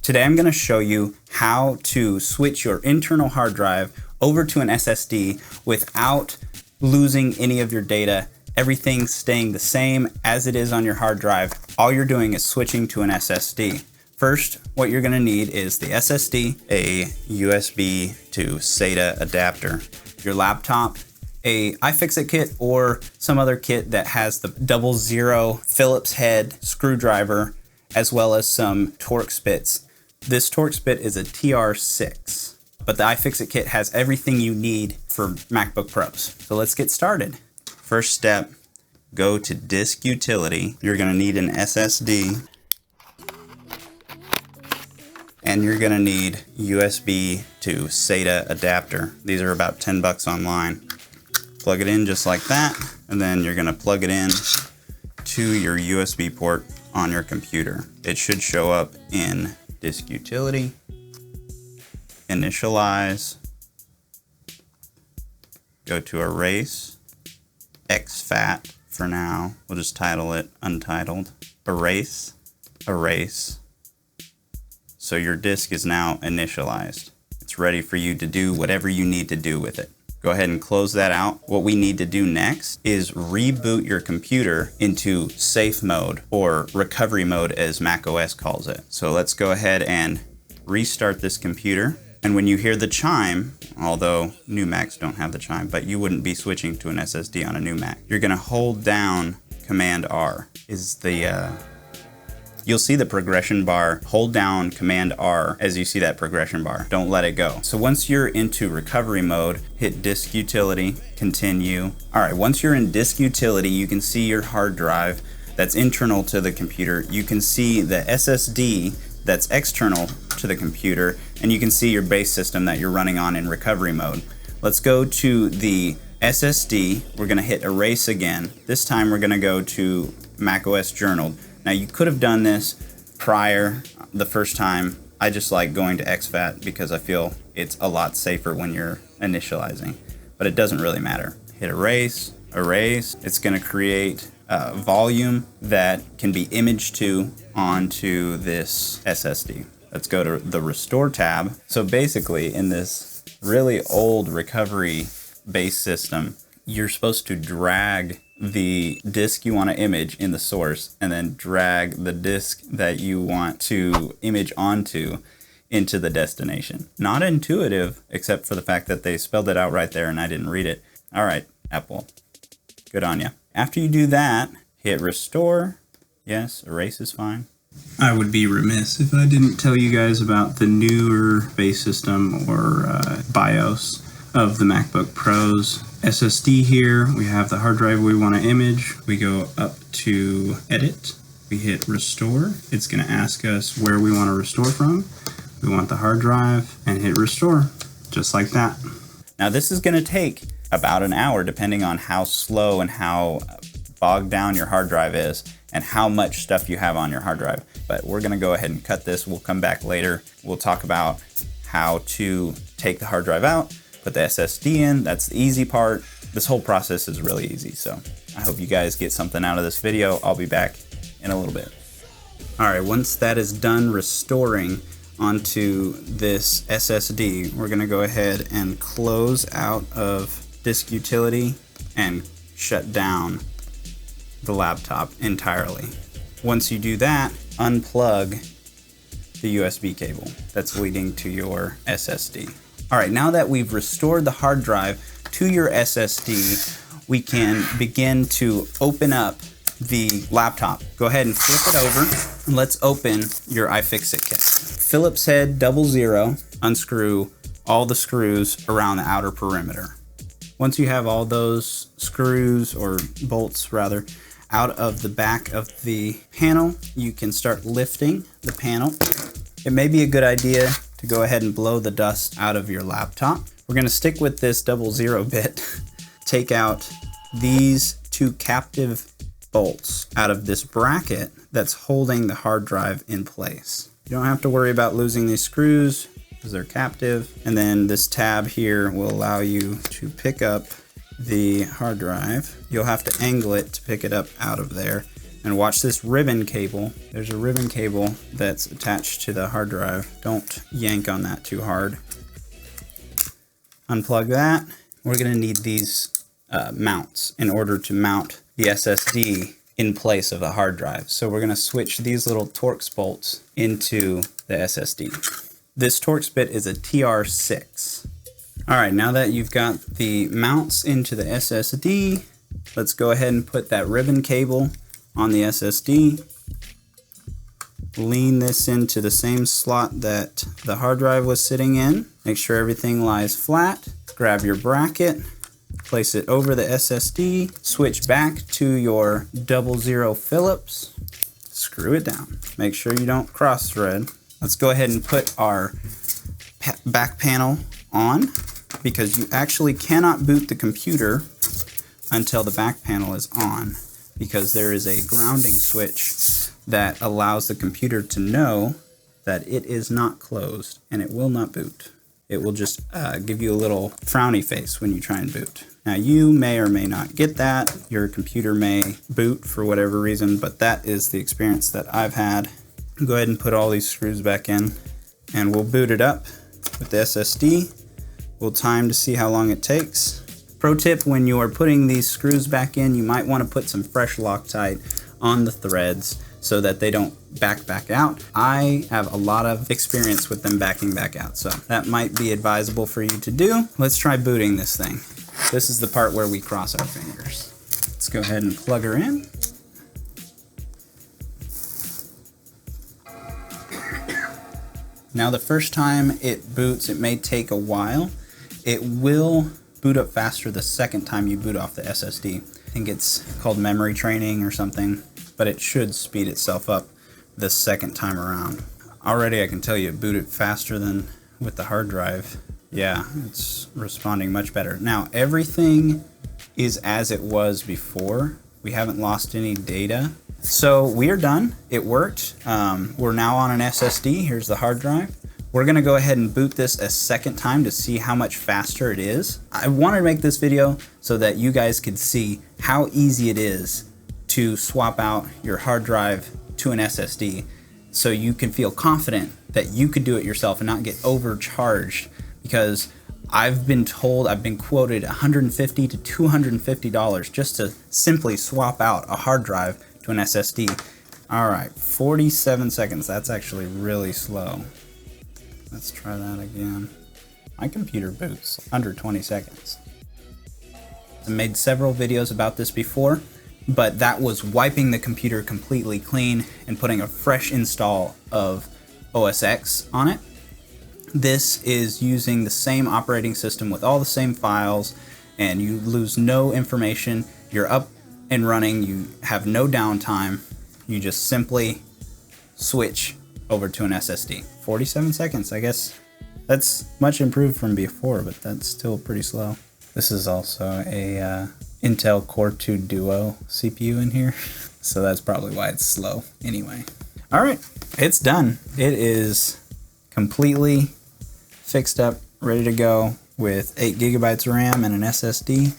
Today I'm going to show you how to switch your internal hard drive over to an SSD without losing any of your data. Everything's staying the same as it is on your hard drive. All you're doing is switching to an SSD. First, what you're going to need is the SSD, a USB to SATA adapter, your laptop, a iFixIt kit or some other kit that has the 00 Phillips head screwdriver, as well as some torx bits. This torx bit is a TR6, but the iFixIt kit has everything you need for MacBook Pros. So let's get started. First step, go to Disk Utility. You're going to need an SSD, and you're going to need USB to SATA adapter. These are about 10 bucks online. Plug it in just like that, and then you're going to plug it in to your USB port on your computer. It should show up in Disk Utility, Initialize, go to Erase, exFAT for now. We'll just title it Untitled. Erase, Erase. So your disk is now initialized. It's ready for you to do whatever you need to do with it. Go ahead and close that out. What we need to do next is reboot your computer into safe mode, or recovery mode as Mac OS calls it. So let's go ahead and restart this computer. And when you hear the chime, although new Macs don't have the chime, but you wouldn't be switching to an SSD on a new Mac, you're gonna hold down Command R. You'll see the progression bar. Hold down Command R as you see that progression bar. Don't let it go. So once you're into recovery mode, hit Disk Utility, Continue. All right, once you're in Disk Utility, you can see your hard drive that's internal to the computer. You can see the SSD that's external to the computer, and you can see your base system that you're running on in recovery mode. Let's go to the SSD. We're gonna hit Erase again. This time we're gonna go to Mac OS Journaled. Now you could have done this prior the first time. I just like going to exFAT because I feel it's a lot safer when you're initializing, but it doesn't really matter. Hit Erase, Erase. It's going to create a volume that can be imaged to onto this SSD. Let's go to the Restore tab. So basically in this really old recovery base system, you're supposed to drag the disk you want to image in the source and then drag the disk that you want to image onto into the destination. Not intuitive, except for the fact that they spelled it out right there and I didn't read it. All right, Apple, good on you. After you do that, hit Restore. Yes, Erase is fine. I would be remiss if I didn't tell you guys about the newer base system or BIOS of the MacBook Pros. SSD here, we have the hard drive we want to image. We go up to Edit, we hit Restore. It's going to ask us where we want to restore from. We want the hard drive and hit Restore, just like that. Now this is going to take about an hour depending on how slow and how bogged down your hard drive is and how much stuff you have on your hard drive. But we're going to go ahead and cut this. We'll come back later. We'll talk about how to take the hard drive out, put the SSD in. That's the easy part. This whole process is really easy. So I hope you guys get something out of this video. I'll be back in a little bit. All right, once that is done restoring onto this SSD, we're gonna go ahead and close out of Disk Utility and shut down the laptop entirely. Once you do that, unplug the USB cable that's leading to your SSD. All right, now that we've restored the hard drive to your SSD, we can begin to open up the laptop. Go ahead and flip it over, and let's open your iFixIt kit. Phillips head 00, unscrew all the screws around the outer perimeter. Once you have all those screws, or bolts rather, out of the back of the panel, you can start lifting the panel. It may be a good idea to go ahead and blow the dust out of your laptop. We're gonna stick with this 00 bit, take out these two captive bolts out of this bracket that's holding the hard drive in place. You don't have to worry about losing these screws because they're captive. And then this tab here will allow you to pick up the hard drive. You'll have to angle it to pick it up out of there. And watch this ribbon cable. There's a ribbon cable that's attached to the hard drive. Don't yank on that too hard. Unplug that. We're gonna need these mounts in order to mount the SSD in place of the hard drive. So we're gonna switch these little torx bolts into the SSD. This torx bit is a TR6. All right, now that you've got the mounts into the SSD, let's go ahead and put that ribbon cable on the SSD. Lean this into the same slot that the hard drive was sitting in. Make sure everything lies flat. Grab your bracket, place it over the SSD, switch back to your 00 Phillips, screw it down. Make sure you don't cross thread. Let's go ahead and put our back panel on, because you actually cannot boot the computer until the back panel is on, because there is a grounding switch that allows the computer to know that it is not closed and it will not boot. It will just give you a little frowny face when you try and boot. Now you may or may not get that. Your computer may boot for whatever reason, but that is the experience that I've had. Go ahead and put all these screws back in and we'll boot it up with the SSD. We'll time to see how long it takes. Pro tip, when you are putting these screws back in, you might want to put some fresh Loctite on the threads so that they don't back out. I have a lot of experience with them backing back out, so that might be advisable for you to do. Let's try booting this thing. This is the part where we cross our fingers. Let's go ahead and plug her in. Now the first time it boots, it may take a while. It will boot up faster the second time you boot off the SSD. I think it's called memory training or something, but it should speed itself up the second time around. Already I can tell you it booted faster than with the hard drive. Yeah, it's responding much better. Now everything is as it was before. We haven't lost any data. So we are done. It worked. We're now on an SSD. Here's the hard drive. We're gonna go ahead and boot this a second time to see how much faster it is. I wanted to make this video so that you guys could see how easy it is to swap out your hard drive to an SSD, so you can feel confident that you could do it yourself and not get overcharged, because I've been quoted $150 to $250 just to simply swap out a hard drive to an SSD. All right, 47 seconds. That's actually really slow. Let's try that again. My computer boots under 20 seconds. I made several videos about this before, but that was wiping the computer completely clean and putting a fresh install of OSX on it. This is using the same operating system with all the same files, and you lose no information. You're up and running, you have no downtime. You just simply switch over to an SSD. 47 seconds, I guess. That's much improved from before, but that's still pretty slow. This is also a Intel Core 2 Duo CPU in here, so that's probably why it's slow anyway. All right, it's done. It is completely fixed up, ready to go with 8 GB RAM and an SSD.